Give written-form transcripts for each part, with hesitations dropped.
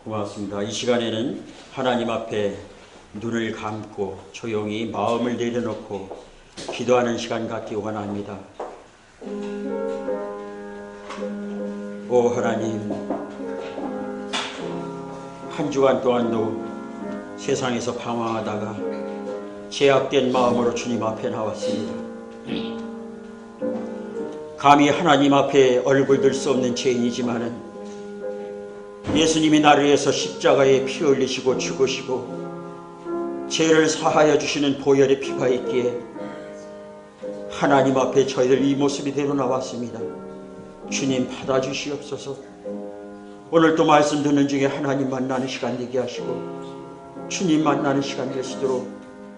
고맙습니다. 이 시간에는 하나님 앞에 눈을 감고 조용히 마음을 내려놓고 기도하는 시간 갖기 원합니다. 오 하나님, 한 주간 동안도 세상에서 방황하다가 죄악된 마음으로 주님 앞에 나왔습니다. 감히 하나님 앞에 얼굴 들 수 없는 죄인이지만은 예수님이 나를 위해서 십자가에 피 흘리시고 죽으시고 죄를 사하여 주시는 보혈의 피가 있기에 하나님 앞에 저희들 이 모습 이대로 나왔습니다. 주님 받아주시옵소서. 오늘 또 말씀 듣는 중에 하나님 만나는 시간 되게 하시고 주님 만나는 시간 될 수 있도록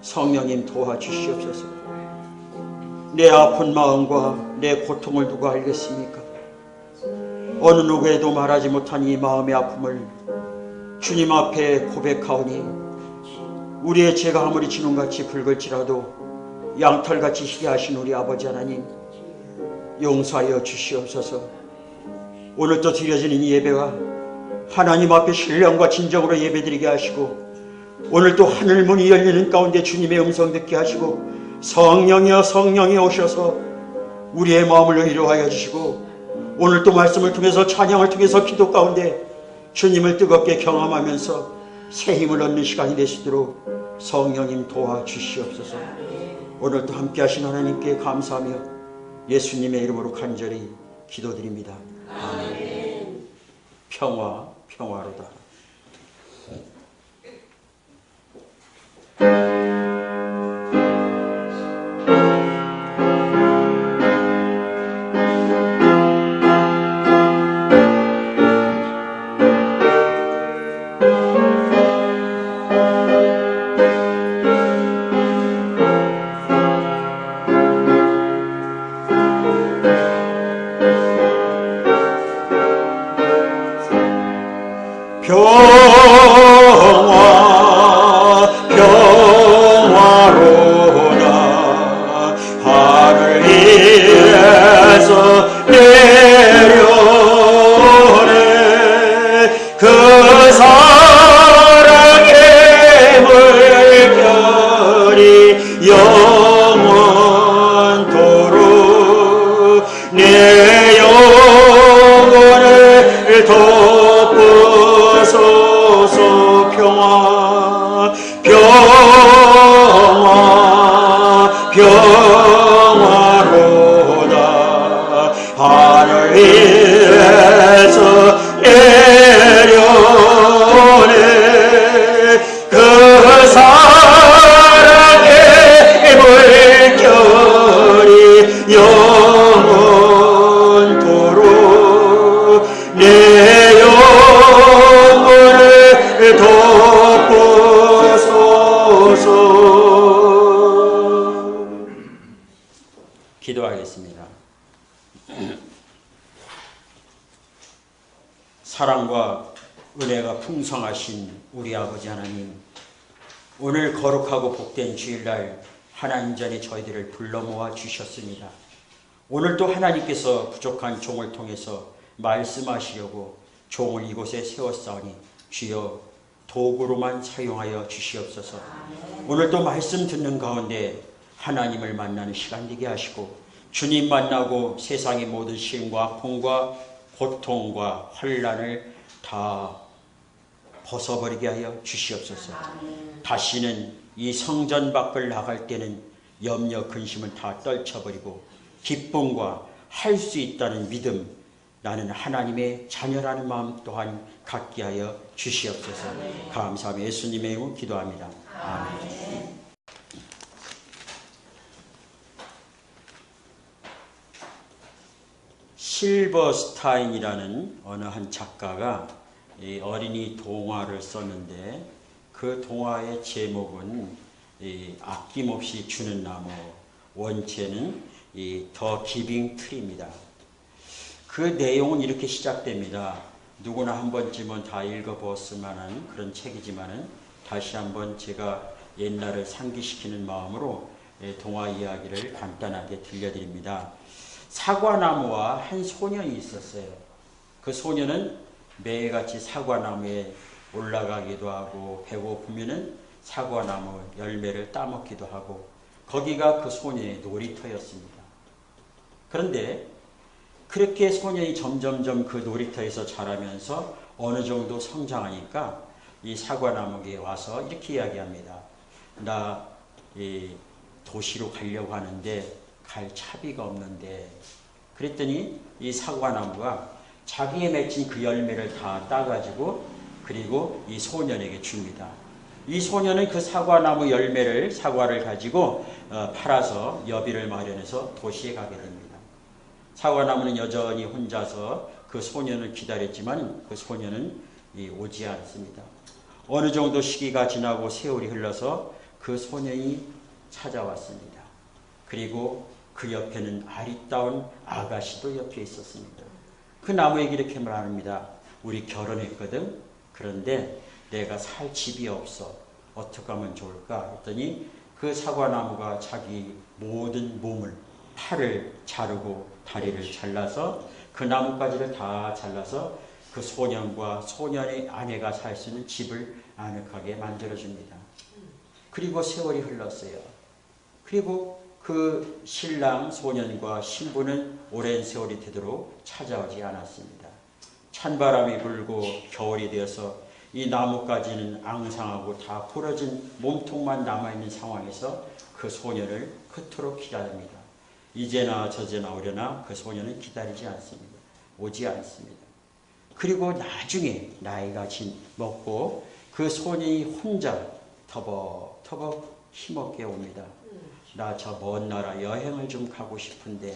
성령님 도와주시옵소서. 내 아픈 마음과 내 고통을 누가 알겠습니까? 어느 누구에도 말하지 못한 이 마음의 아픔을 주님 앞에 고백하오니 우리의 죄가 아무리 지눈같이 붉을지라도 양털같이 희게 하신 우리 아버지 하나님 용서하여 주시옵소서. 오늘 또 드려지는 이 예배가 하나님 앞에 신령과 진정으로 예배드리게 하시고 오늘 또 하늘문이 열리는 가운데 주님의 음성 듣게 하시고 성령이여 성령이 오셔서 우리의 마음을 위로하여 주시고 오늘 또 말씀을 통해서 찬양을 통해서 기도 가운데 주님을 뜨겁게 경험하면서 새 힘을 얻는 시간이 되시도록 성령님 도와주시옵소서. 오늘 또 함께 하신 하나님께 감사하며 예수님의 이름으로 간절히 기도드립니다. 아멘. 평화 평화로다. 기도하겠습니다. 사랑과 은혜가 풍성하신 우리 아버지 하나님, 오늘 거룩하고 복된 주일날 하나님 전에 저희들을 불러 모아 주셨습니다. 오늘 또 하나님께서 부족한 종을 통해서 말씀하시려고 종을 이곳에 세웠사오니 주여 도구로만 사용하여 주시옵소서. 오늘 또 말씀 듣는 가운데 하나님을 만나는 시간 되게 하시고 주님 만나고 세상의 모든 시험과 아픔과 고통과 환난을 다 벗어버리게 하여 주시옵소서. 다시는 이 성전 밖을 나갈 때는 염려 근심을 다 떨쳐버리고 기쁨과 할 수 있다는 믿음, 나는 하나님의 자녀라는 마음 또한 갖게 하여 주시옵소서. 감사하며 예수님의 이름으로 기도합니다. 아멘. 실버스타인이라는 어느 한 작가가 이 어린이 동화를 썼는데 그 동화의 제목은 아낌없이 주는 나무, 원체는 더 기빙 트리입니다. 그 내용은 이렇게 시작됩니다. 누구나 한 번쯤은 다 읽어보았을 만한 그런 책이지만은 다시 한번 제가 옛날을 상기시키는 마음으로 동화 이야기를 간단하게 들려드립니다. 사과나무와 한 소년이 있었어요. 그 소년은 매일같이 사과나무에 올라가기도 하고 배고프면은 사과나무 열매를 따먹기도 하고 거기가 그 소년의 놀이터였습니다. 그런데 그렇게 소년이 점점점 그 놀이터에서 자라면서 어느 정도 성장하니까 이 사과나무에 와서 이렇게 이야기합니다. 나 이 도시로 가려고 하는데 갈 차비가 없는데. 그랬더니 이 사과나무가 자기에 맺힌 그 열매를 다 따가지고 그리고 이 소년에게 줍니다. 이 소년은 그 사과나무 열매를 사과를 가지고 팔아서 여비를 마련해서 도시에 가게 됩니다. 사과나무는 여전히 혼자서 그 소년을 기다렸지만 그 소년은 오지 않습니다. 어느 정도 시기가 지나고 세월이 흘러서 그 소년이 찾아왔습니다. 그리고 그 옆에는 아리따운 아가씨도 옆에 있었습니다. 그 나무에게 이렇게 말합니다. 우리 결혼했거든. 그런데 내가 살 집이 없어. 어떻게 하면 좋을까? 했더니 그 사과나무가 자기 모든 몸을 팔을 자르고 다리를 잘라서 그 나뭇가지를 다 잘라서 그 소년과 소년의 아내가 살 수 있는 집을 아늑하게 만들어줍니다. 그리고 세월이 흘렀어요. 그리고 그 신랑 소년과 신부는 오랜 세월이 되도록 찾아오지 않았습니다. 찬바람이 불고 겨울이 되어서 이 나뭇가지는 앙상하고 다 부러진 몸통만 남아있는 상황에서 그 소년을 그토록 기다립니다. 이제나 저제나 오려나 그 소년은 기다리지 않습니다. 오지 않습니다. 그리고 나중에 나이가 먹고 그 소년이 혼자 터벅터벅 힘없게 옵니다. 나 저 먼 나라 여행을 좀 가고 싶은데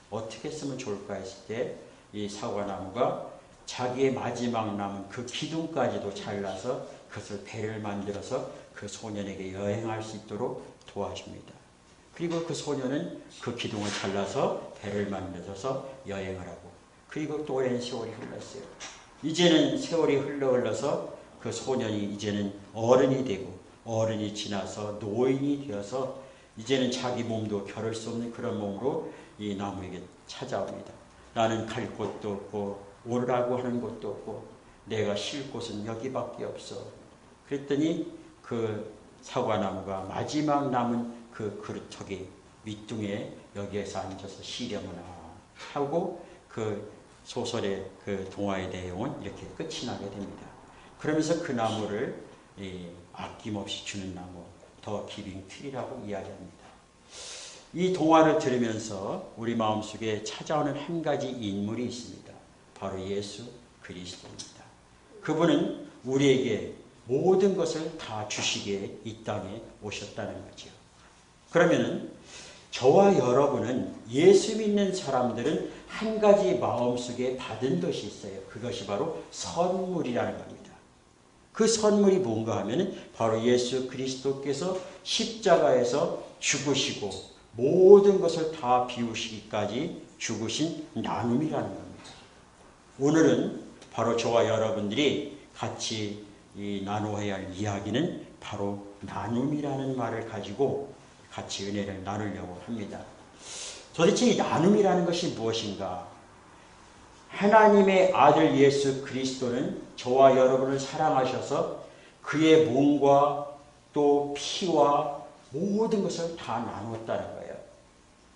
어떻게 했으면 좋을까 했을 때 이 사과나무가 자기의 마지막 남은 그 기둥까지도 잘라서 그것을 배를 만들어서 그 소년에게 여행할 수 있도록 도와줍니다. 그리고 그 소년은 그 기둥을 잘라서 배를 만들어서 여행을 하고 그리고 또 오랜 세월이 흘렀어요. 이제는 세월이 흘러서 그 소년이 이제는 어른이 되고 어른이 지나서 노인이 되어서 이제는 자기 몸도 겨룰 수 없는 그런 몸으로 이 나무에게 찾아옵니다. 나는 갈 곳도 없고 오르라고 하는 곳도 없고 내가 쉴 곳은 여기밖에 없어. 그랬더니 그 사과나무가 마지막 남은 그 그루터기 밑둥에 여기에서 앉아서 쉬려구나 하고 그 소설의 그 동화의 내용은 이렇게 끝이 나게 됩니다. 그러면서 그 나무를 아낌없이 주는 나무, 더 기빙 트리라고 이야기합니다. 이 동화를 들으면서 우리 마음속에 찾아오는 한 가지 인물이 있습니다. 바로 예수 그리스도입니다. 그분은 우리에게 모든 것을 다 주시기에 이 땅에 오셨다는 거죠. 그러면은 저와 여러분은 예수 믿는 사람들은 한 가지 마음속에 받은 것이 있어요. 그것이 바로 선물이라는 겁니다. 그 선물이 뭔가 하면 바로 예수 그리스도께서 십자가에서 죽으시고 모든 것을 다 비우시기까지 죽으신 나눔이라는 겁니다. 오늘은 바로 저와 여러분들이 같이 나누어야 할 이야기는 바로 나눔이라는 말을 가지고 같이 은혜를 나누려고 합니다. 도대체 이 나눔이라는 것이 무엇인가? 하나님의 아들 예수 그리스도는 저와 여러분을 사랑하셔서 그의 몸과 또 피와 모든 것을 다 나누었다는 거예요.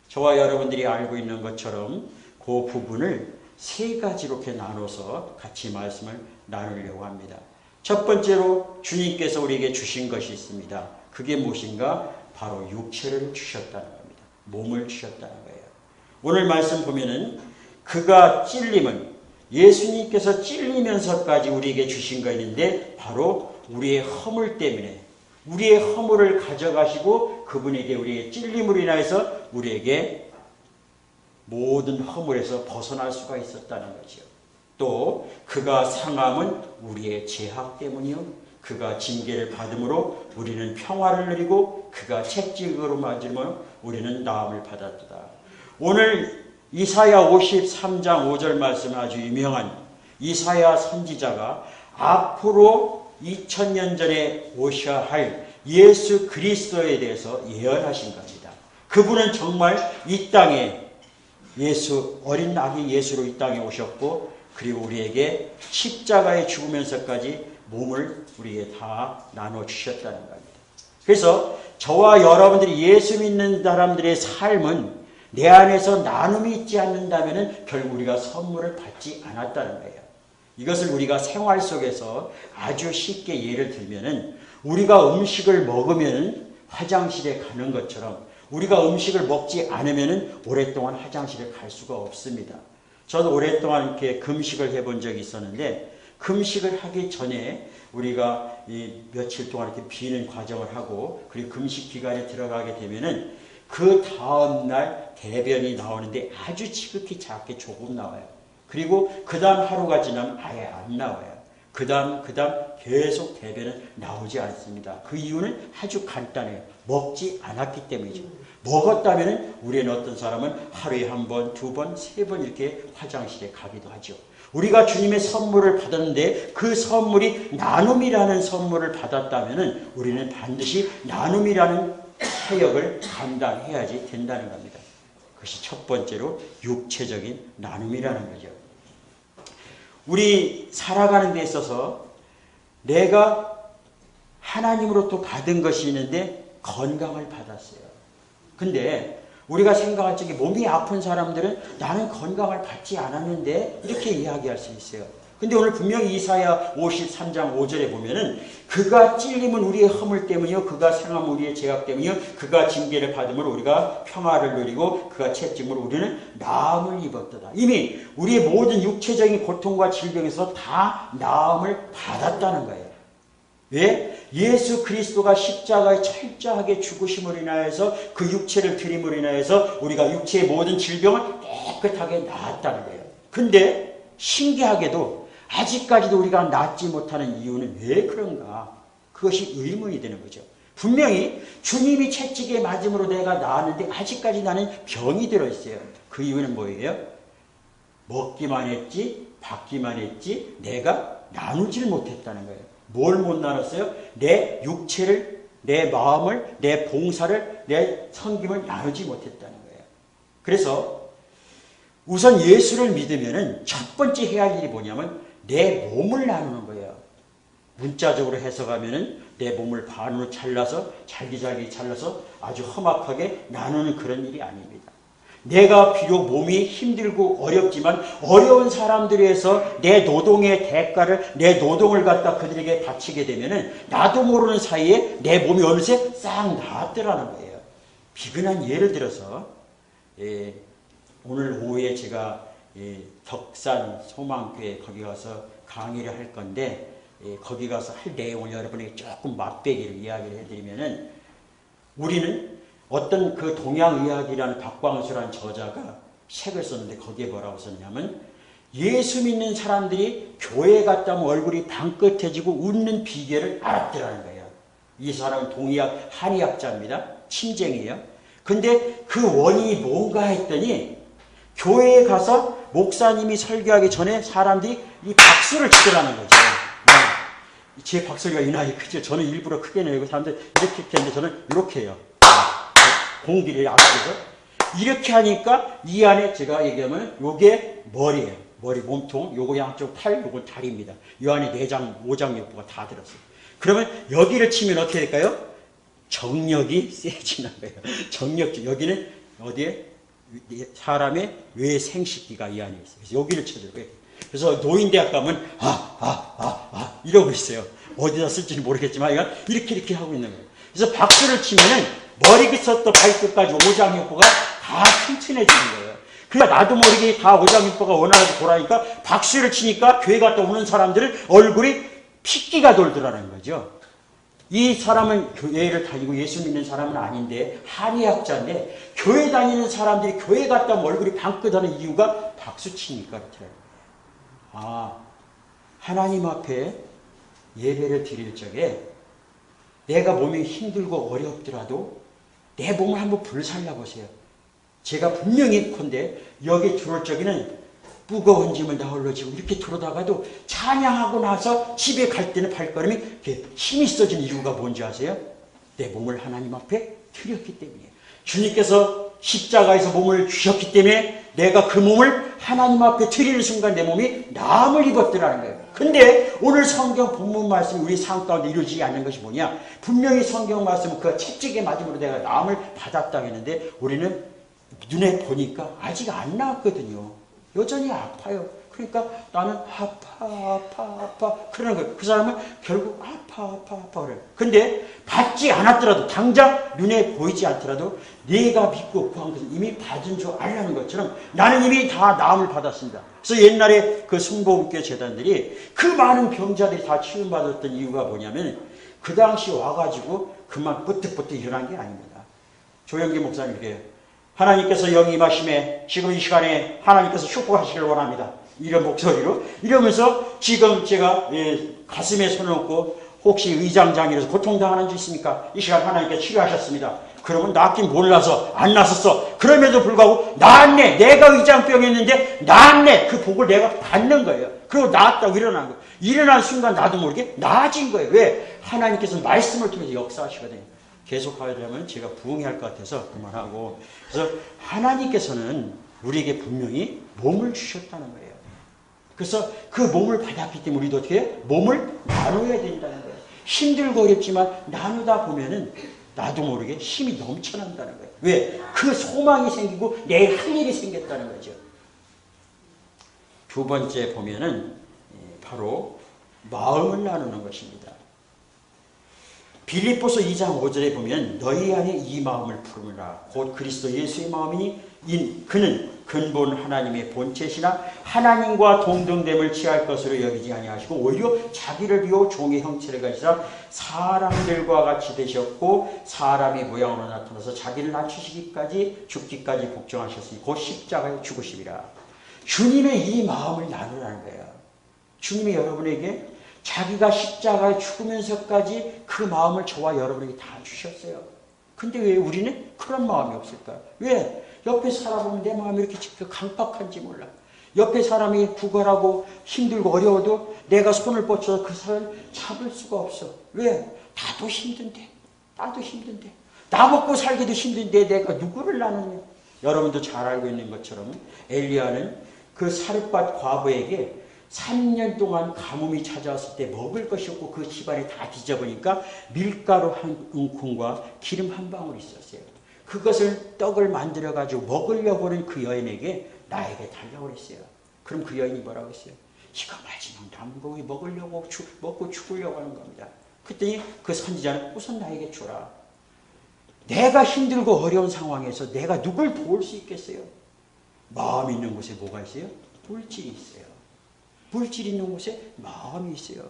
저와 여러분들이 알고 있는 것처럼 그 부분을 세 가지로 이렇게 나눠서 같이 말씀을 나누려고 합니다. 첫 번째로 주님께서 우리에게 주신 것이 있습니다. 그게 무엇인가? 바로 육체를 주셨다는 겁니다. 몸을 주셨다는 거예요. 오늘 말씀 보면은 그가 찔림은 예수님께서 찔리면서까지 우리에게 주신 거 있는데 바로 우리의 허물 때문에 우리의 허물을 가져가시고 그분에게 우리의 찔림으로 인하여서 우리에게 모든 허물에서 벗어날 수가 있었다는 거죠. 또 그가 상함은 우리의 죄악 때문이요 그가 징계를 받음으로 우리는 평화를 누리고 그가 채찍으로 맞으면 우리는 나음을 받았다. 오늘 이사야 53장 5절 말씀 아주 유명한 이사야 선지자가 앞으로 2000년 전에 오셔야 할 예수 그리스도에 대해서 예언하신 겁니다. 그분은 정말 이 땅에 어린 아기 예수로 이 땅에 오셨고 그리고 우리에게 십자가에 죽으면서까지 몸을 우리에게 다 나눠주셨다는 겁니다. 그래서 저와 여러분들이 예수 믿는 사람들의 삶은 내 안에서 나눔이 있지 않는다면 결국 우리가 선물을 받지 않았다는 거예요. 이것을 우리가 생활 속에서 아주 쉽게 예를 들면은 우리가 음식을 먹으면 화장실에 가는 것처럼 우리가 음식을 먹지 않으면 오랫동안 화장실에 갈 수가 없습니다. 저도 오랫동안 이렇게 금식을 해본 적이 있었는데 금식을 하기 전에 우리가 이 며칠 동안 이렇게 비는 과정을 하고 그리고 금식 기간에 들어가게 되면은 그 다음날 대변이 나오는데 아주 지극히 작게 조금 나와요. 그리고 그 다음 하루가 지나면 아예 안 나와요. 그 다음 계속 대변은 나오지 않습니다. 그 이유는 아주 간단해요. 먹지 않았기 때문이죠. 먹었다면 우리는 어떤 사람은 하루에 한 번, 두 번, 세 번 이렇게 화장실에 가기도 하죠. 우리가 주님의 선물을 받았는데 그 선물이 나눔이라는 선물을 받았다면 우리는 반드시 나눔이라는 사역을 감당해야지 된다는 겁니다. 그것이 첫 번째로 육체적인 나눔이라는 거죠. 우리 살아가는 데 있어서 내가 하나님으로부터 받은 것이 있는데 건강을 받았어요. 근데 우리가 생각할 적에 몸이 아픈 사람들은 나는 건강을 받지 않았는데 이렇게 이야기할 수 있어요. 근데 오늘 분명히 이사야 53장 5절에 보면은 그가 찔림은 우리의 허물 때문이요 그가 상함은 우리의 죄악 때문이요 그가 징계를 받음으로 우리가 평화를 누리고 그가 채찍으로 우리는 나음을 입었도다. 이미 우리의 모든 육체적인 고통과 질병에서 다 나음을 받았다는 거예요. 왜? 예수 그리스도가 십자가에 철저하게 죽으심으로 인하여서 그 육체를 드림으로 인하여서 우리가 육체의 모든 질병을 깨끗하게 나았다는 거예요. 근데 신기하게도 아직까지도 우리가 낫지 못하는 이유는 왜 그런가? 그것이 의문이 되는 거죠. 분명히 주님이 채찍에 맞음으로 내가 나았는데 아직까지 나는 병이 들어있어요. 그 이유는 뭐예요? 먹기만 했지 받기만 했지 내가 나누질 못했다는 거예요. 뭘 못 나눴어요? 내 육체를, 내 마음을, 내 봉사를, 내 섬김을 나누지 못했다는 거예요. 그래서 우선 예수를 믿으면은 첫 번째 해야 할 일이 뭐냐면 내 몸을 나누는 거예요. 문자적으로 해석하면은 내 몸을 반으로 잘라서 잘게 잘라서 아주 험악하게 나누는 그런 일이 아닙니다. 내가 비록 몸이 힘들고 어렵지만 어려운 사람들에 의해서 내 노동의 대가를 내 노동을 갖다 그들에게 바치게 되면은 나도 모르는 사이에 내 몸이 어느새 싹 나았더라는 거예요. 비근한 예를 들어서 오늘 오후에 제가 덕산 소망교회 거기 가서 강의를 할 건데 거기 가서 할 내용을 여러분에게 조금 맛배기를 이야기를 해드리면은 우리는 어떤 그 동양의학이라는 박광수라는 저자가 책을 썼는데 거기에 뭐라고 썼냐면 예수 믿는 사람들이 교회 갔다 오면 얼굴이 방긋해지고 웃는 비결을 알았더라는 거예요. 이 사람은 동의학, 한의학자입니다. 침쟁이에요. 근데 그 원인이 뭔가 했더니 교회에 가서 목사님이 설교하기 전에 사람들이 이 박수를 치더라는 거죠. 제 박수가 이 나이 크죠. 저는 일부러 크게 내고 사람들 이렇게 했는데 저는 이렇게 해요. 공기를 앞서서 이렇게 하니까 이 안에 제가 얘기하면 요게 머리예요. 머리 몸통, 요거 양쪽 팔, 요건 다리입니다. 요 안에 내장, 오장육부가 다 들었어요. 그러면 여기를 치면 어떻게 될까요? 정력이 세지는 거예요. 정력, 여기는 어디에? 사람의 뇌생식기가 이 안에 있어요. 그래서 여기를 쳐줘요. 그래서 노인대학 가면 이러고 있어요. 어디다 쓸지는 모르겠지만 이렇게 하고 있는 거예요. 그래서 박수를 치면은 머리부터 발끝까지 오장육부가 다 튼튼해지는 거예요. 그러니까 나도 모르게 다 오장육부가 원활하게 돌아니까 박수를 치니까 교회 갔다 오는 사람들은 얼굴이 핏기가 돌더라는 거죠. 이 사람은 교회를 다니고 예수 믿는 사람은 아닌데 한의학자인데 교회 다니는 사람들이 교회 갔다 오면 얼굴이 방긋하는 이유가 박수 치니까 그렇더라고요. 하나님 앞에 예배를 드릴 적에 내가 몸이 힘들고 어렵더라도 내 몸을 한번 불살라 보세요. 제가 분명히 건데 여기 들어올 적에는 무거운 짐을 나홀로 지고 이렇게 들어다가도 찬양하고 나서 집에 갈 때는 발걸음이 이렇게 힘이 있어진 이유가 뭔지 아세요? 내 몸을 하나님 앞에 드렸기 때문이에요. 주님께서 십자가에서 몸을 주셨기 때문에 내가 그 몸을 하나님 앞에 드리는 순간 내 몸이 나음을 입었더라는 거예요. 근데 오늘 성경 본문 말씀이 우리 삶 가운데 이루어지지 않는 것이 뭐냐? 분명히 성경 말씀은 그 채찍에 맞음으로 내가 나음을 받았다고 했는데 우리는 눈에 보니까 아직 안 나왔거든요. 여전히 아파요. 그러니까 나는 아파 그러는 거예요. 그 사람은 결국 아파 그래요. 근데 받지 않았더라도 당장 눈에 보이지 않더라도 내가 믿고 구한 것은 이미 받은 줄 알라는 것처럼 나는 이미 다 나음을 받았습니다. 그래서 옛날에 그 순복음교회 재단들이 그 많은 병자들이 다 치유받았던 이유가 뭐냐면 그 당시 와가지고 그만 뿌뜩뿌뜩 일어난 게 아닙니다. 조영기 목사님 그래요. 하나님께서 영이 임하심에 지금 이 시간에 하나님께서 축복하시길 원합니다. 이런 목소리로 이러면서 지금 제가 가슴에 손을 얹고 혹시 의장장애에서 고통당하는 줄 있습니까? 이 시간 하나님께 치료하셨습니다. 그러면 낫긴 몰라서 안 났었어. 그럼에도 불구하고 낫네. 내가 의장병이었는데 낫네. 그 복을 내가 받는 거예요. 그리고 나았다고 일어난 거예요. 일어난 순간 나도 모르게 나아진 거예요. 왜? 하나님께서 말씀을 통해서 역사하시거든요. 계속 하려면 제가 부응해야 할 것 같아서 그만하고. 그래서 하나님께서는 우리에게 분명히 몸을 주셨다는 거예요. 그래서 그 몸을 받았기 때문에 우리도 어떻게 해요? 몸을 나눠야 된다는 거예요. 힘들고 어렵지만 나누다 보면은 나도 모르게 힘이 넘쳐난다는 거예요. 왜? 그 소망이 생기고 내 할 일이 생겼다는 거죠. 두 번째 보면은 바로 마음을 나누는 것입니다. 빌립보서 2장 5절에 보면 너희 안에 이 마음을 품으라 곧 그리스도 예수의 마음이니 그는 근본 하나님의 본체시나 하나님과 동등됨을 취할 것으로 여기지 아니하시고 오히려 자기를 비워 종의 형체를 가지사 사람들과 같이 되셨고 사람의 모양으로 나타나서 자기를 낮추시기까지 죽기까지 복종하셨으니 곧 십자가에 죽으심이라. 주님의 이 마음을 나누라는 거예요. 주님이 여러분에게 자기가 십자가에 죽으면서까지 그 마음을 저와 여러분에게 다 주셨어요. 근데 왜 우리는 그런 마음이 없을까요? 왜? 옆에 살아보면 내 마음이 이렇게 강팍한지 몰라. 옆에 사람이 구걸하고 힘들고 어려워도 내가 손을 뻗쳐서 그 사람을 잡을 수가 없어. 왜? 나도 힘든데. 나 먹고 살기도 힘든데 내가 누구를 나누냐. 여러분도 잘 알고 있는 것처럼 엘리야는 그 사렙밭 과부에게 3년 동안 가뭄이 찾아왔을 때 먹을 것이 없고 그 집안이 다 뒤져보니까 밀가루 한 움큼과 기름 한 방울 있었어요. 그것을 떡을 만들어가지고 먹으려고 하는 그 여인에게 나에게 달라고 그랬어요. 그럼 그 여인이 뭐라고 했어요? 이거 마지막 남은 고기 먹으려고 먹고 죽으려고 하는 겁니다. 그랬더니 그 선지자는 우선 나에게 줘라. 내가 힘들고 어려운 상황에서 내가 누굴 도울 수 있겠어요? 마음이 있는 곳에 뭐가 있어요? 물질이 있어요. 물질이 있는 곳에 마음이 있어요.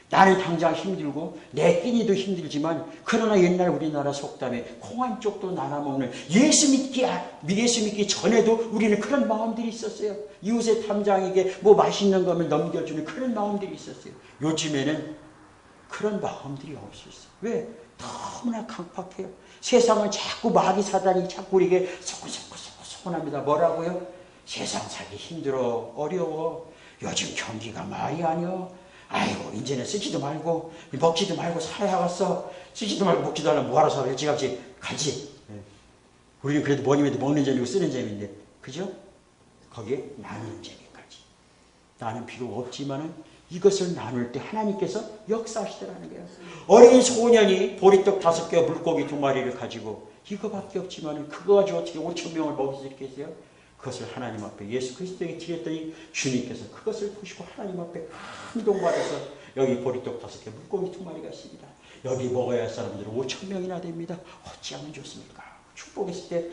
나는 당장 힘들고 내 끼니도 힘들지만 그러나 옛날 우리나라 속담에 콩 한 쪽도 나눠 먹는 예수 믿기 전에도 우리는 그런 마음들이 있었어요. 이웃의 탐장에게 뭐 맛있는 거면 넘겨주는 그런 마음들이 있었어요. 요즘에는 그런 마음들이 없었어요. 왜? 너무나 강팍해요. 세상은 자꾸 마귀 사단이 자꾸 우리에게 소곤합니다. 뭐라고요? 세상 살기 힘들어 어려워. 요즘 경기가 말이 아니여. 아이고 이제는 쓰지도 말고 먹지도 말고 살아야겠어. 쓰지도 말고 먹지도 않으면 뭐하러 살아. 일찌감치 가지. 우리는 그래도 뭐니 해도 먹는 재미고 쓰는 재미인데 그죠? 거기에 나누는 재미까지. 나는 비록 없지만은 이것을 나눌 때 하나님께서 역사하시더라는 거예요. 어린 소년이 보리떡 5개와 물고기 2마리를 가지고 이거밖에 없지만은 그거 가지고 어떻게 5,000명을 먹일 수 있겠어요? 그것을 하나님 앞에 예수 그리스도에게 드렸더니 주님께서 그것을 보시고 하나님 앞에 감동받아서 여기 보리떡 5개 물고기 2마리가 있습니다. 여기 먹어야 할 사람들은 5,000명이나 됩니다. 어찌하면 좋습니까? 축복했을 때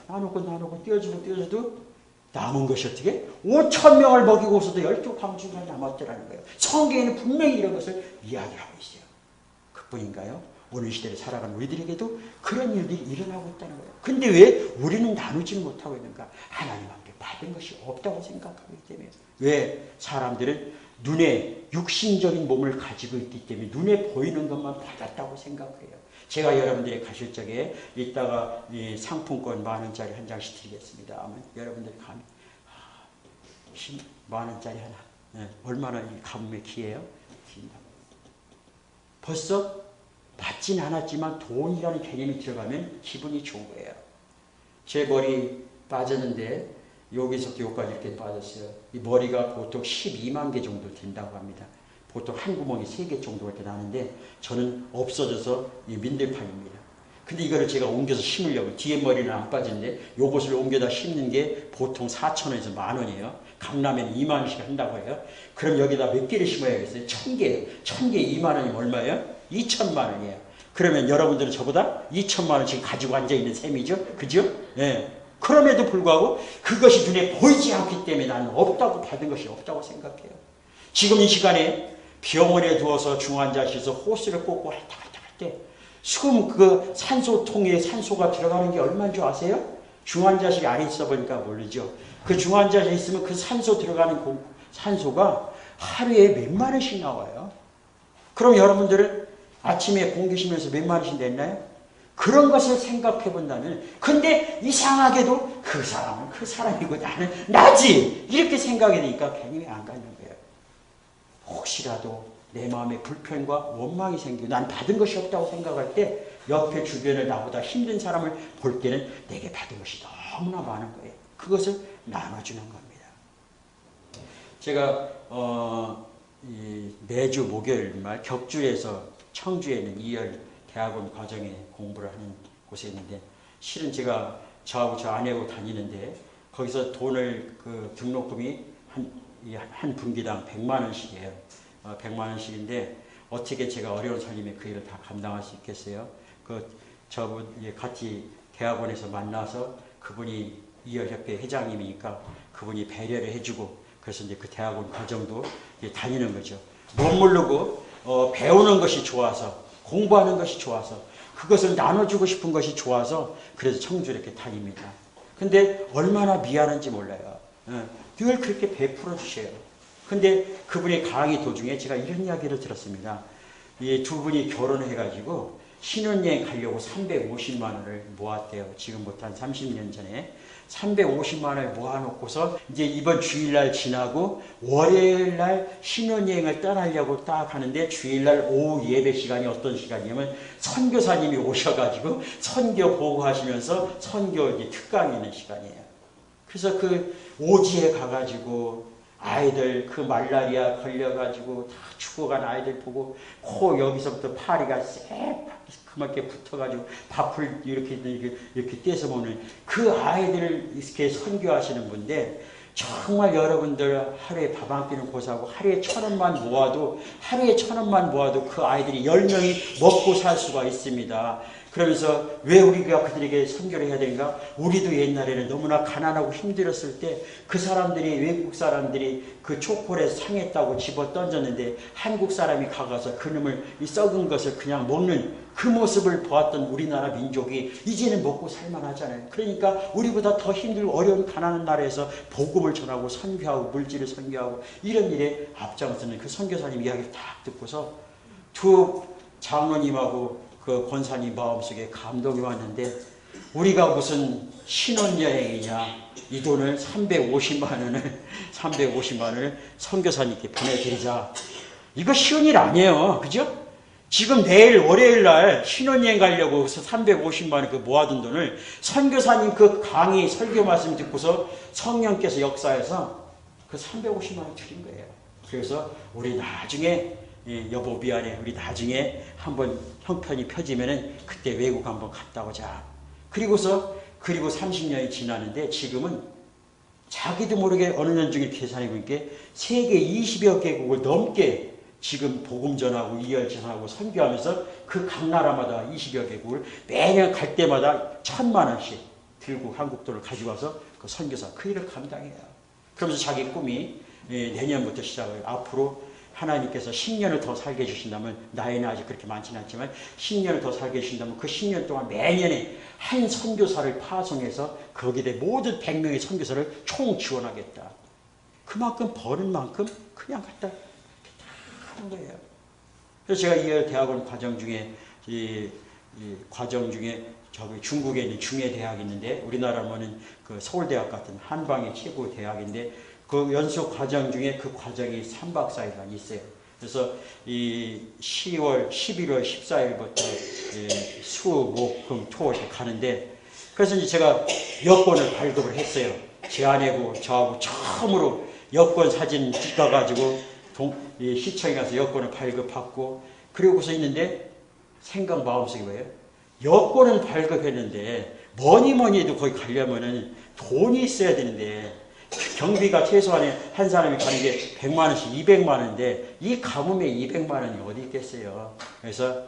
나누고 띄워주도 남은 것이 어떻게? 5,000명을 먹이고서도 12광주가 남았더라는 거예요. 성경에는 분명히 이런 것을 이야기하고 있어요. 그뿐인가요? 오늘 시대를 살아가는 우리들에게도 그런 일들이 일어나고 있다는 거예요. 근데 왜 우리는 나누지는 못하고 있는가? 하나님 앞에 받은 것이 없다고 생각하기 때문에. 왜? 사람들은 눈에 육신적인 몸을 가지고 있기 때문에 눈에 보이는 것만 받았다고 생각해요. 제가 여러분들이 가실 적에 이따가 이 상품권 10,000원짜리 한 장씩 드리겠습니다. 아마 여러분들이 가면 10,000원짜리 하나. 얼마나 이 가뭄의 기회예요? 벌써 받진 않았지만 돈이라는 개념이 들어가면 기분이 좋은 거예요. 제 머리 빠졌는데 여기서부터 여기까지 이렇게 빠졌어요. 이 머리가 보통 12만 개 정도 된다고 합니다. 보통 한 구멍이 3개 정도 이렇게 나는데 저는 없어져서 이 민들판입니다. 근데 이거를 제가 옮겨서 심으려고 뒤에 머리는 안 빠지는데 요것을 옮겨다 심는 게 보통 4,000원에서 10,000원이에요. 강남에는 2만 원씩 한다고 해요. 그럼 여기다 몇 개를 심어야겠어요? 1,000개. 1,000개 2만 원이면 얼마예요? 2천만 원이에요. 그러면 여러분들은 저보다 2천만 원 지금 가지고 앉아있는 셈이죠? 그죠? 예. 그럼에도 불구하고 그것이 눈에 보이지 않기 때문에 나는 없다고 받은 것이 없다고 생각해요. 지금 이 시간에 병원에 두어서 중환자실에서 호스를 꽂고 할 때 수금 그 산소통에 산소가 들어가는 게 얼마인 줄 아세요? 중환자실이 안에 있어 보니까 모르죠. 그 중환자실에 있으면 그 산소 들어가는 산소가 하루에 몇만 원씩 나와요. 그럼 여러분들은 아침에 공기 쉬면서 몇만 원씩 냈나요? 그런 것을 생각해 본다면, 근데 이상하게도 그 사람은 그 사람이고 나는 나지! 이렇게 생각이 되니까 괜히 안 가는 거예요. 혹시라도 내 마음에 불편과 원망이 생기고 난 받은 것이 없다고 생각할 때 옆에 주변에 나보다 힘든 사람을 볼 때는 내게 받은 것이 너무나 많은 거예요. 그것을 나눠주는 겁니다. 제가 매주 목요일날 격주에서 청주에 있는 2열 대학원 과정에 공부를 하는 곳에 있는데, 실은 제가 저하고 저 아내하고 다니는데 거기서 돈을 그 등록금이 한 분기당 100만 원씩이에요. 100만 원씩인데 어떻게 제가 어려운 손님의 그 일을 다 감당할 수 있겠어요? 저분 같이 대학원에서 만나서 그분이 이열협회 회장님이니까 그분이 배려를 해주고, 그래서 이제 그 대학원 과정도 다니는 거죠. 못 모르고 배우는 것이 좋아서, 공부하는 것이 좋아서, 그것을 나눠주고 싶은 것이 좋아서 그래서 청주 이렇게 다닙니다. 근데 얼마나 미안한지 몰라요. 늘 그렇게 베풀어 주셔요. 근데 그분의 강의 도중에 제가 이런 이야기를 들었습니다. 이 두 분이 결혼해가지고 신혼여행 가려고 350만 원을 모았대요. 지금부터 한 30년 전에 350만 원을 모아놓고서 이제 이번 주일날 지나고 월요일날 신혼여행을 떠나려고 딱 하는데, 주일날 오후 예배 시간이 어떤 시간이냐면 선교사님이 오셔가지고 선교 보고하시면서 선교 이제 특강이 있는 시간이에요. 그래서 그 오지에 가가지고 아이들 그 말라리아 걸려가지고 다 죽어간 아이들 보고 코 여기서부터 파리가 새까맣게 붙어가지고 밥을 이렇게 떼서 먹는 그 아이들을 이렇게 선교하시는 분인데, 정말 여러분들 하루에 밥 한 끼는 고사하고 하루에 1,000원만 모아도 그 아이들이 10명이 먹고 살 수가 있습니다. 그러면서 왜 우리가 그들에게 선교를 해야 되는가? 우리도 옛날에는 너무나 가난하고 힘들었을 때 그 사람들이, 외국 사람들이 그 초콜릿 상했다고 집어 던졌는데 한국 사람이 가가서 그놈을 이 썩은 것을 그냥 먹는 그 모습을 보았던 우리나라 민족이 이제는 먹고 살만하잖아요. 그러니까 우리보다 더 힘들고 어려운 가난한 나라에서 복음을 전하고 선교하고 물질을 선교하고 이런 일에 앞장서는 그 선교사님 이야기를 딱 듣고서 두 장로님하고 그 권사님 마음속에 감동이 왔는데, 우리가 무슨 신혼여행이냐, 이 돈을 350만 원을 선교사님께 보내드리자. 이거 쉬운 일 아니에요. 그죠? 지금 내일 월요일 날 신혼여행 가려고 해서 350만 원 그 모아둔 돈을 선교사님 그 강의 설교 말씀 듣고서 성령께서 역사해서 그 350만 원 드린 거예요. 그래서 우리 나중에 여보 미안해, 우리 나중에 한번 형편이 펴지면은 그때 외국 한번 갔다 오자. 그리고 30년이 지났는데 지금은 자기도 모르게 어느 년 중에 계산해 보니까 세계 20여 개국을 넘게 지금 복음 전하고 이열 전하고 선교하면서 그 각 나라마다 20여 개국을 매년 갈 때마다 1,000만 원씩 들고 한국 돈을 가져와서 그 선교사 그 일을 감당해요. 그러면서 자기 꿈이 내년부터 시작을, 앞으로 하나님께서 10년을 더 살게 해주신다면, 나이는 아직 그렇게 많지는 않지만 10년을 더 살게 해주신다면 그 10년 동안 매년에 한 선교사를 파송해서 거기에 모든 100명의 선교사를 총 지원하겠다. 그만큼 버는 만큼 그냥 갖다 하는 거예요. 그래서 제가 이 대학원 과정 중에 이 과정 중에 저기 중국에 있는 중예대학이 있는데, 우리나라면은 그 서울대학 같은 한방의 최고 대학인데 그 연수 과정 중에 그 과정이 3박 4일간 있어요. 그래서 이 10월, 11월 14일부터 수, 목, 금, 토 이렇게 가는데 그래서 이제 제가 여권을 발급을 했어요. 제 아내고 저하고 처음으로 여권 사진 찍어가지고 시청에 가서 여권을 발급받고 그러고서 있는데 생각 마음속에 뭐예요? 여권은 발급했는데 뭐니 해도 거기 가려면은 돈이 있어야 되는데 경비가 최소한 한 사람이 가는 게 100만 원씩 200만 원인데 이 가뭄에 200만 원이 어디 있겠어요. 그래서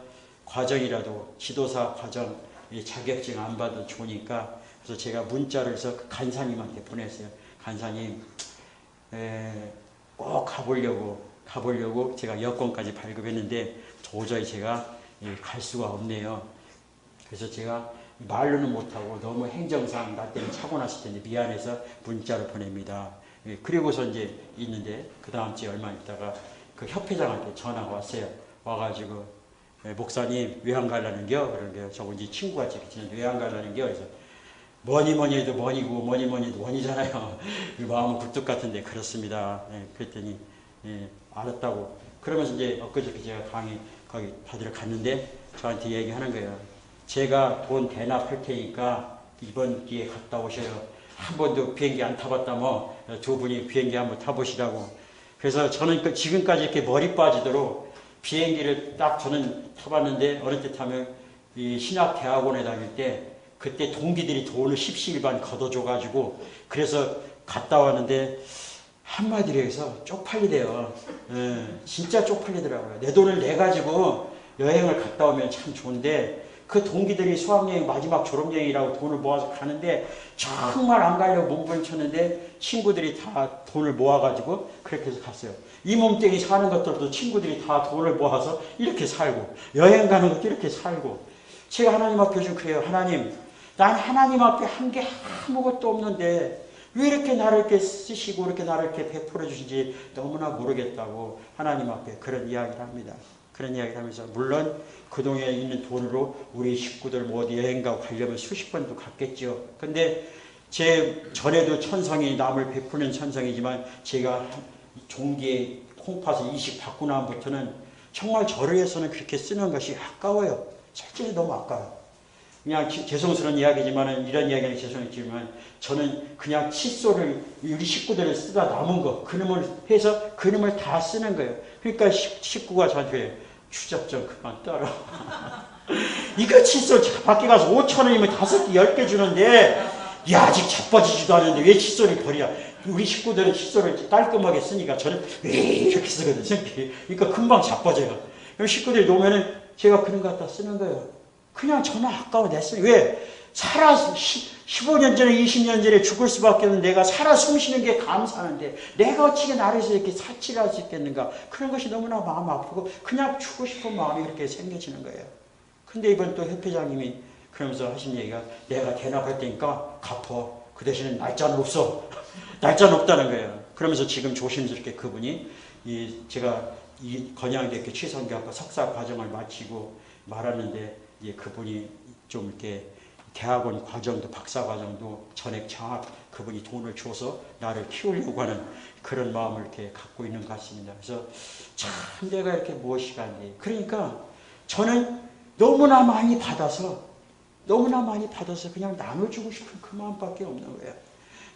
과정이라도 지도사 과정 자격증 안 받아도 좋으니까 그래서 제가 문자를 해서 간사님한테 보냈어요. 간사님 꼭 가보려고 제가 여권까지 발급했는데 도저히 제가 갈 수가 없네요. 그래서 제가 말로는 못하고 너무 행정상 나 때문에 차고났을 텐데 미안해서 문자로 보냅니다. 그리고서 이제 있는데 그 다음 주에 얼마 있다가 그 협회장한테 전화가 왔어요. 와가지고 목사님 왜 안 가려는겨? 그러는데요. 저거 이제 친구가 지키는 왜 안 가려는겨? 그래서 뭐니 해도 뭐니고 해도 원이잖아요. 마음은 굴뚝 같은데 그렇습니다. 그랬더니 알았다고. 그러면서 이제 엊그저께 제가 거기 받으러 갔는데 저한테 얘기하는 거예요. 제가 돈 대납할 테니까 이번 기회에 갔다 오셔요. 한 번도 비행기 안 타봤다며 두 분이 비행기 한번 타보시라고. 그래서 저는 지금까지 이렇게 머리 빠지도록 비행기를 딱 저는 타봤는데 어느 때 타면 이 신학대학원에 다닐 때 그때 동기들이 돈을 십시일반 걷어줘가지고 그래서 갔다 왔는데 한마디로 해서 쪽팔리대요. 진짜 쪽팔리더라고요. 내 돈을 내가지고 여행을 갔다 오면 참 좋은데 그 동기들이 수학여행 마지막 졸업여행이라고 돈을 모아서 가는데 정말 안 가려고 몸부림쳤는데 친구들이 다 돈을 모아가지고 그렇게 해서 갔어요. 이 몸뚱이 사는 것들도 친구들이 다 돈을 모아서 이렇게 살고 여행 가는 것도 이렇게 살고 제가 하나님 앞에 좀 그래요. 하나님, 난 하나님 앞에 한 게 아무것도 없는데 왜 이렇게 나를 이렇게 쓰시고 이렇게 나를 이렇게 베풀어 주신지 너무나 모르겠다고 하나님 앞에 그런 이야기를 합니다. 그런 이야기를 하면서 물론 그동안에 있는 돈으로 우리 식구들 뭐 어디 여행 가고 가려면 수십 번도 갔겠죠. 근데 제 전에도 천성이 남을 베푸는 천성이지만 제가 종기에 콩팥을 이식 받고 나부터는 정말 저를 위해서는 그렇게 쓰는 것이 아까워요. 실제로 너무 아까워요. 그냥 죄송스러운 이야기지만 이런 이야기는 죄송했지만 저는 그냥 칫솔을 우리 식구들을 쓰다 남은 거 그놈을 해서 그놈을 다 쓰는 거예요. 그러니까 식구가 저한테 추적 좀 그만 떨어. 이거 칫솔 밖에 가서 5,000원이면 5개 10개 주는데 야 아직 자빠지지도 않는데 왜 칫솔을 버려. 우리 식구들은 칫솔을 깔끔하게 쓰니까 저는 왜 이렇게 쓰거든요. 그러니까 금방 자빠져요. 그럼 식구들이 놓으면은 제가 그런 거 갖다 쓰는 거예요. 그냥 저는 아까워 냈어요. 왜? 살아 15년 전에 20년 전에 죽을 수밖에 없는 내가 살아 숨쉬는 게 감사하는데 내가 어찌게 나를 위해서 이렇게 사치를 할 수 있겠는가. 그런 것이 너무나 마음 아프고 그냥 주고 싶은 마음이 그렇게 생겨지는 거예요. 근데 이번 또 협회장님이 그러면서 하신 얘기가 내가 대납할 테니까 갚어. 그 대신에 날짜는 없어. 날짜는 없다는 거예요. 그러면서 지금 조심스럽게 그분이 제가 이 건양대학교 최선교학과 석사 과정을 마치고 말았는데 그분이 좀 이렇게 대학원 과정도 박사 과정도 전액 장학 그분이 돈을 줘서 나를 키우려고 하는 그런 마음을 이렇게 갖고 있는 것 같습니다. 그래서 참 내가 이렇게 무엇이가 안 돼. 그러니까 저는 너무나 많이 받아서 그냥 나눠주고 싶은 그 마음밖에 없는 거예요.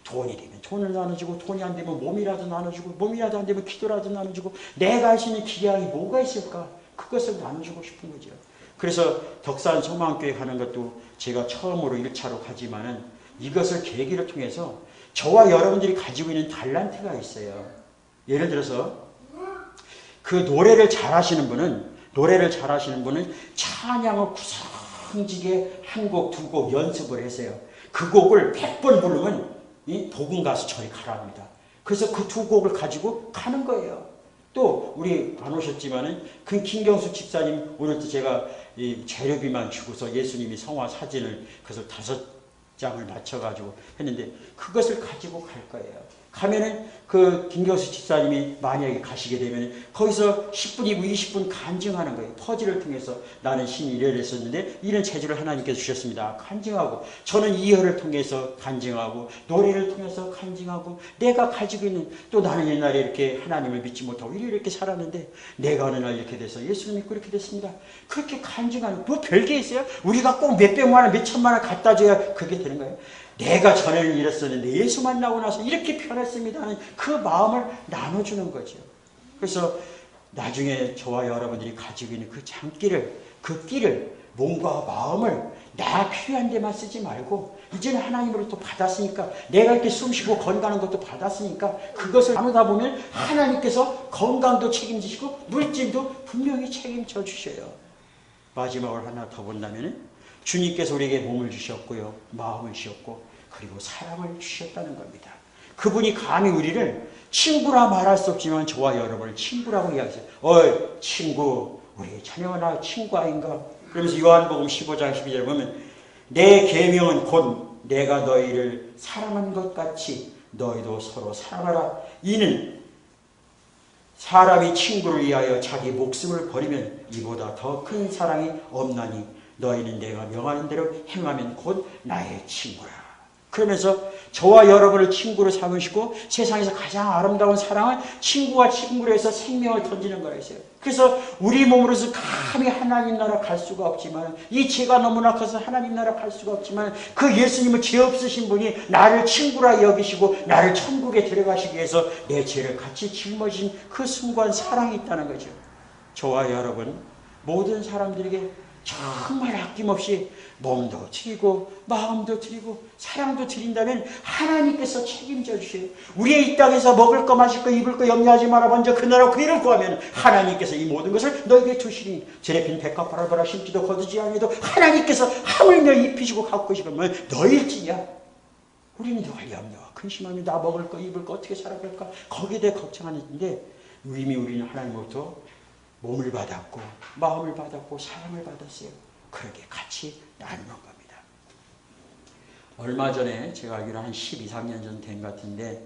돈이 되면 돈을 나눠주고 돈이 안 되면 몸이라도 나눠주고 몸이라도 안 되면 기도라도 나눠주고 내가 할 수 있는 기량이 뭐가 있을까? 그것을 나눠주고 싶은 거죠. 그래서 덕산 소망교회 가는 것도 제가 처음으로 1차로 가지만은 이것을 계기를 통해서 저와 여러분들이 가지고 있는 달란트가 있어요. 예를 들어서 그 노래를 잘하시는 분은 찬양을 구성지게 한 곡, 두 곡 연습을 했어요. 그 곡을 100번 부르면 이 복음 가수 저리 가랍니다. 그래서 그 두 곡을 가지고 가는 거예요. 또 우리 안 오셨지만은 그 김경수 집사님 오늘도 제가 이 재료비만 주고서 예수님이 성화 사진을 그래서 5장을 맞춰가지고 했는데 그것을 가지고 갈 거예요. 가면은 그 김경수 집사님이 만약에 가시게 되면 거기서 10분이고 20분 간증하는 거예요. 퍼즐을 통해서 나는 신이 이랬었는데 이런 재주를 하나님께서 주셨습니다. 간증하고 저는 이어를 통해서 간증하고 노래를 통해서 간증하고 내가 가지고 있는 또 나는 옛날에 이렇게 하나님을 믿지 못하고 이렇게 살았는데 내가 어느 날 이렇게 돼서 예수를 믿고 이렇게 됐습니다. 그렇게 간증하는 뭐 별게 있어요? 우리가 꼭 몇백만 원, 몇천만 원 갖다 줘야 그게 되는 거예요. 내가 전에는 이랬었는데 예수 만나고 나서 이렇게 변했습니다 하는 그 마음을 나눠주는 거죠. 그래서 나중에 저와 여러분들이 가지고 있는 그 장기를, 그 끼를, 몸과 마음을 나 필요한 데만 쓰지 말고 이제는 하나님으로부터 받았으니까 내가 이렇게 숨쉬고 건강한 것도 받았으니까 그것을 나누다 보면 하나님께서 건강도 책임지시고 물질도 분명히 책임져 주셔요. 마지막으로 하나 더 본다면 주님께서 우리에게 몸을 주셨고요. 마음을 주셨고 그리고 사랑을 주셨다는 겁니다. 그분이 감히 우리를 친구라 말할 수 없지만 저와 여러분을 친구라고 이야기했어요. 어이 친구 우리 자녀나 친구 아닌가? 그러면서 요한복음 15장 12절에 보면 내 계명은 곧 내가 너희를 사랑한 것 같이 너희도 서로 사랑하라. 이는 사람이 친구를 위하여 자기 목숨을 버리면 이보다 더 큰 사랑이 없나니 너희는 내가 명하는 대로 행하면 곧 나의 친구라. 그러면서 저와 여러분을 친구로 삼으시고 세상에서 가장 아름다운 사랑은 친구와 친구로 해서 생명을 던지는 거라 했어요. 그래서 우리 몸으로서 감히 하나님 나라 갈 수가 없지만 이 죄가 너무나 커서 하나님 나라 갈 수가 없지만 그 예수님은 죄 없으신 분이 나를 친구라 여기시고 나를 천국에 데려가시기 위해서 내 죄를 같이 짊어진 그 순간 사랑이 있다는 거죠. 저와 여러분 모든 사람들에게 정말 아낌없이 몸도 드리고 마음도 드리고 사랑도 드린다면 하나님께서 책임져 주셔요. 우리의 이 땅에서 먹을 거 마실 거 입을 거 염려하지 마라. 먼저 그 나라와 그 일을 구하면 하나님께서 이 모든 것을 너에게 주시니 제래핀 백합 바라바라 심지도 거두지 아니해도 하나님께서 하물며 입히시고 가꾸시면 너일지냐. 우리는 늘 염려와 근심하며 나 먹을 거 입을 거 어떻게 살아갈까 거기에 대해 걱정하는데 이미 우리는 하나님으로부터 몸을 받았고 마음을 받았고 사랑을 받았어요. 그렇게 같이 나누는 겁니다. 얼마 전에 제가 알기로 한 12, 13년 전 된 것 같은데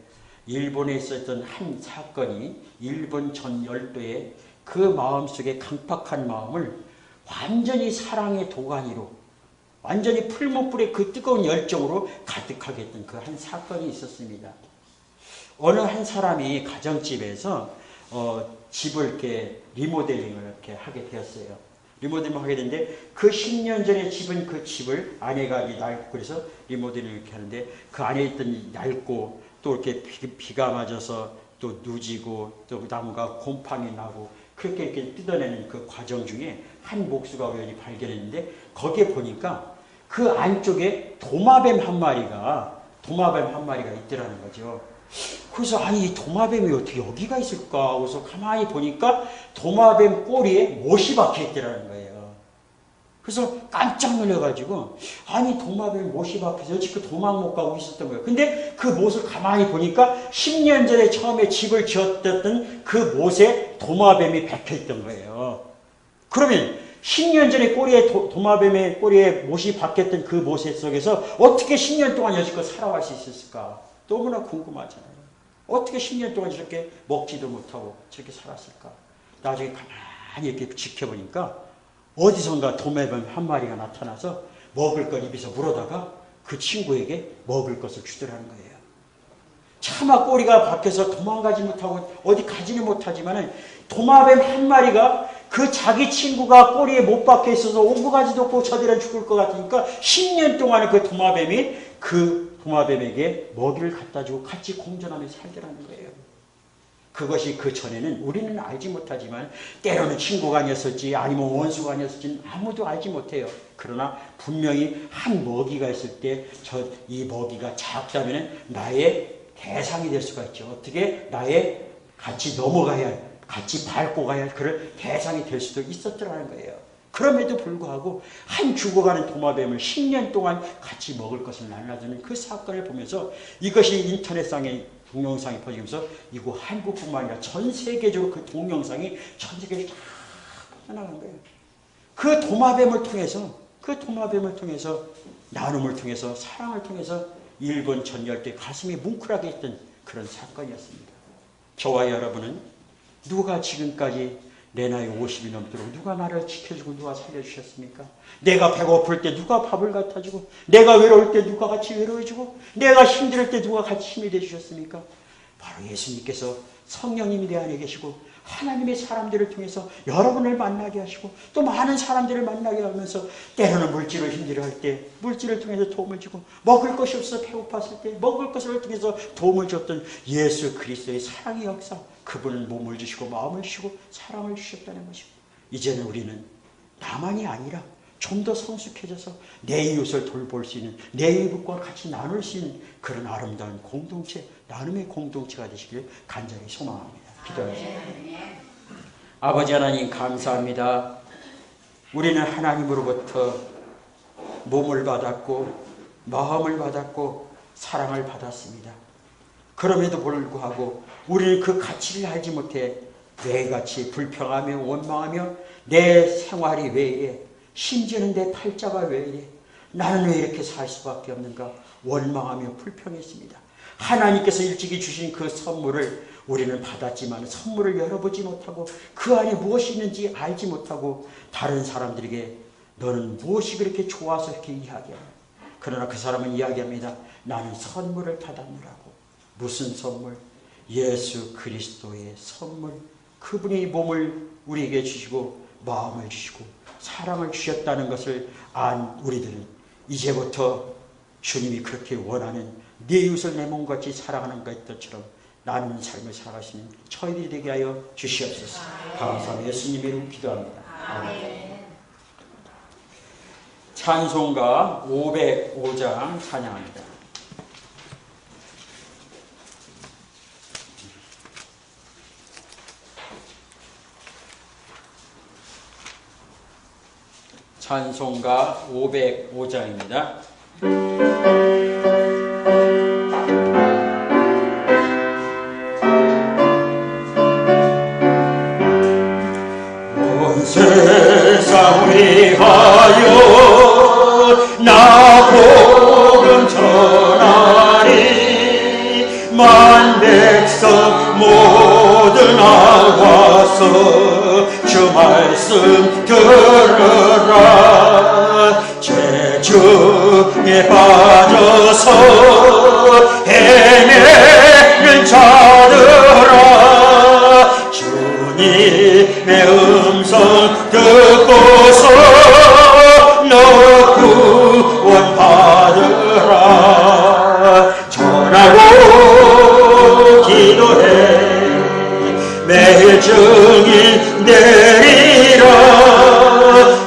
일본에 있었던 한 사건이 일본 전 열도의 그 마음속에 강팍한 마음을 완전히 사랑의 도가니로 완전히 풀무불의 그 뜨거운 열정으로 가득하게 했던 그 한 사건이 있었습니다. 어느 한 사람이 가정집에서 집을 이렇게 리모델링을 이렇게 하게 되었어요. 리모델링을 하게 됐는데 그 10년 전에 집은 그 집을 아내가 낡고 그래서 리모델링을 이렇게 하는데 그 안에 있던 낡고 또 이렇게 비가 맞아서 또 누지고 또 나무가 곰팡이 나고 그렇게 이렇게 뜯어내는 그 과정 중에 한 목수가 우연히 발견했는데 거기에 보니까 그 안쪽에 도마뱀 한 마리가 있더라는 거죠. 그래서 아니 이 도마뱀이 어떻게 여기가 있을까 하고서 가만히 보니까 도마뱀 꼬리에 못이 박혀 있더라는 거예요. 그래서 깜짝 놀라가지고 아니 도마뱀 못이 박혀서 여지껏 도망 못 가고 있었던 거예요. 근데 그 못을 가만히 보니까 10년 전에 처음에 집을 지었던 그 못에 도마뱀이 박혀 있던 거예요. 그러면 10년 전에 꼬리에 도마뱀의 꼬리에 못이 박혔던 그 못의 속에서 어떻게 10년 동안 여지껏 살아갈 수 있었을까? 너무나 궁금하잖아요. 어떻게 10년 동안 저렇게 먹지도 못하고 저렇게 살았을까? 나중에 가만히 이렇게 지켜보니까 어디선가 도마뱀 한 마리가 나타나서 먹을 걸 입에서 물어다가 그 친구에게 먹을 것을 주더라는 거예요. 차마 꼬리가 박혀서 도망가지 못하고 어디 가지는 못하지만 도마뱀 한 마리가 그 자기 친구가 꼬리에 못 박혀 있어서 오고 가지도 없고 저들은 죽을 것 같으니까 10년 동안에 그 도마뱀이 그 도마뱀에게 먹이를 갖다 주고 같이 공존하며 살더라는 거예요. 그것이 그 전에는 우리는 알지 못하지만 때로는 친구가 아니었을지 아니면 원수가 아니었을지는 아무도 알지 못해요. 그러나 분명히 한 먹이가 있을 때 이 먹이가 작다면 나의 대상이 될 수가 있죠. 어떻게 나의 같이 넘어가야 할, 같이 밟고 가야 할 그런 대상이 될 수도 있었더라는 거예요. 그럼에도 불구하고 한 죽어가는 도마뱀을 10년 동안 같이 먹을 것을 나눠주는 그 사건을 보면서 이것이 인터넷상에 동영상이 퍼지면서 이거 한국뿐만 아니라 전 세계적으로 그 동영상이 전 세계에 다 퍼져나간 거예요. 그 도마뱀을 통해서 나눔을 통해서 사랑을 통해서 일본 전열대 가슴이 뭉클하게 했던 그런 사건이었습니다. 저와 여러분은 누가 지금까지 내 나이 50이 넘도록 누가 나를 지켜주고 누가 살려주셨습니까? 내가 배고플 때 누가 밥을 갖다 주고, 내가 외로울 때 누가 같이 외로워주고, 내가 힘들 때 누가 같이 힘이 되주셨습니까? 바로 예수님께서 성령님이 내 안에 계시고 하나님의 사람들을 통해서 여러분을 만나게 하시고 또 많은 사람들을 만나게 하면서 때로는 물질을 힘들어할 때 물질을 통해서 도움을 주고, 먹을 것이 없어 배고팠을 때 먹을 것을 통해서 도움을 줬던 예수 그리스도의 사랑의 역사, 그분은 몸을 주시고 마음을 주시고 사랑을 주셨다는 것이고, 이제는 우리는 나만이 아니라 좀 더 성숙해져서 내 이웃을 돌볼 수 있는, 내 이웃과 같이 나눌 수 있는 그런 아름다운 공동체, 나눔의 공동체가 되시길 간절히 소망합니다. 기도하겠습니다. 아버지 하나님 감사합니다. 우리는 하나님으로부터 몸을 받았고 마음을 받았고 사랑을 받았습니다. 그럼에도 불구하고 우리는 그 가치를 알지 못해 매일같이 불평하며 원망하며 내 생활이 왜 이래, 심지어는 내 팔자가 왜 이래, 나는 왜 이렇게 살 수밖에 없는가 원망하며 불평했습니다. 하나님께서 일찍이 주신 그 선물을 우리는 받았지만 선물을 열어보지 못하고 그 안에 무엇이 있는지 알지 못하고 다른 사람들에게 너는 무엇이 그렇게 좋아서 이렇게 이야기하냐. 그러나 그 사람은 이야기합니다. 나는 선물을 받았노라고. 무슨 선물? 예수 그리스도의 선물. 그분이 몸을 우리에게 주시고 마음을 주시고 사랑을 주셨다는 것을 안 우리들은 이제부터 주님이 그렇게 원하는 네 이웃을 내 몸같이 사랑하는 것처럼 나누는 삶을 살아갈 수 있는 저희들이 되게 하여 주시옵소서. 감사하며 예수님 이름 기도합니다. 아멘. 찬송가 505장 찬양합니다. 찬송가 505장입니다. 온 세상 위하여 나 복음 전하리. 만 백성 모두 나와서 주 말씀 들으라. 죄중에 빠져서 헤매는 자들아, 주님의 음성 듣고서 너 구원 받으라. 전하고 기도해 매일 증인 되리라.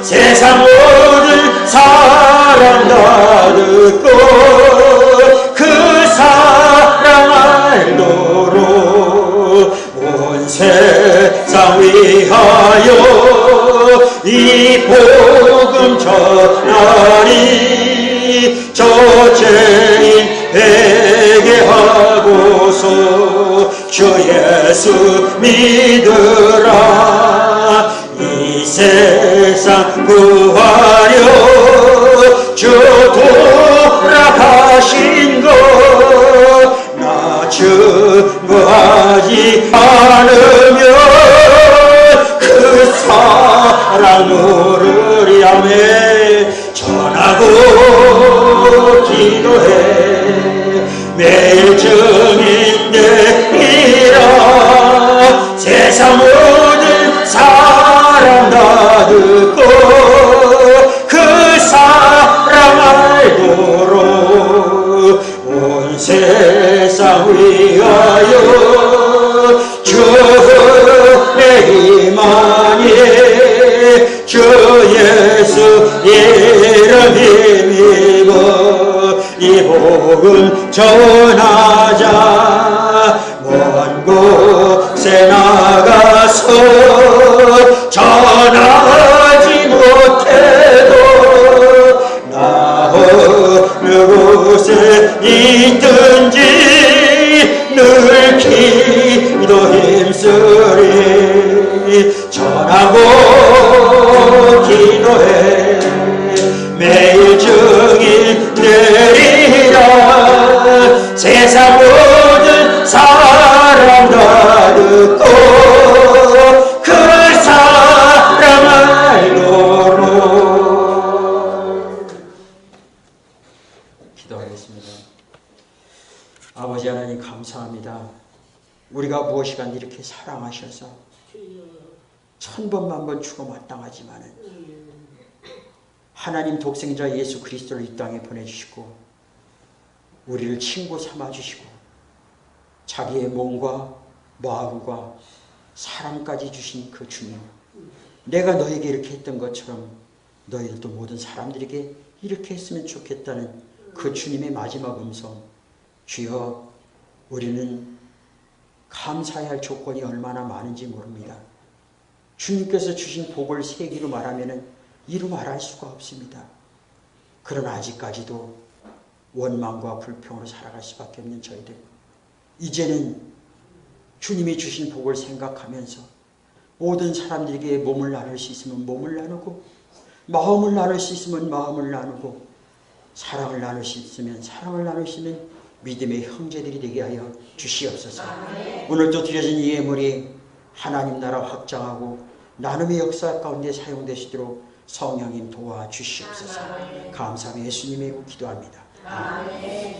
세상 모든 사람 다 듣고 그 사랑 알도록 온 세상 위하여 이 복음 전하리. 저 죄인 회개하고서 주 예수 믿으라. 이 세상 구하려 주 돌아가신 것 나 증거하지 않으면 그 사랑 모르리. 아멘. 전하고 기도해 매일 증인 되리라. 세상 모든 사람 다 듣고 그 사랑 알도록 온 세상 위하여 주의 임하니 주 예수 이름 힘입어 이 복음 전하자. 먼 곳에 나가서 전하지 못해도 나 어느 곳에 있든지 늘 기도 힘쓰리. 전하고 기도해 매일 증인 되리라. 세상 모든 감사합니다. 우리가 무엇이간 이렇게 사랑하셔서 1000번 만번 죽어 마땅하지만은 하나님 독생자 예수 그리스도를 이 땅에 보내주시고 우리를 친구 삼아주시고 자기의 몸과 마음과 사랑까지 주신 그 주님, 내가 너에게 이렇게 했던 것처럼 너희들도 모든 사람들에게 이렇게 했으면 좋겠다는 그 주님의 마지막 음성, 주여 우리는 감사해야 할 조건이 얼마나 많은지 모릅니다. 주님께서 주신 복을 세기로 말하면 이루 말할 수가 없습니다. 그러나 아직까지도 원망과 불평으로 살아갈 수밖에 없는 저희들, 이제는 주님이 주신 복을 생각하면서 모든 사람들에게 몸을 나눌 수 있으면 몸을 나누고, 마음을 나눌 수 있으면 마음을 나누고, 사랑을 나눌 수 있으면 사랑을 나눌 수 있는 믿음의 형제들이 되게 하여 주시옵소서. 오늘도 드려진 이 예물이 하나님 나라 확장하고 나눔의 역사 가운데 사용되시도록 성령님 도와주시옵소서. 감사하며 예수님의 이름으로 기도합니다. 아멘.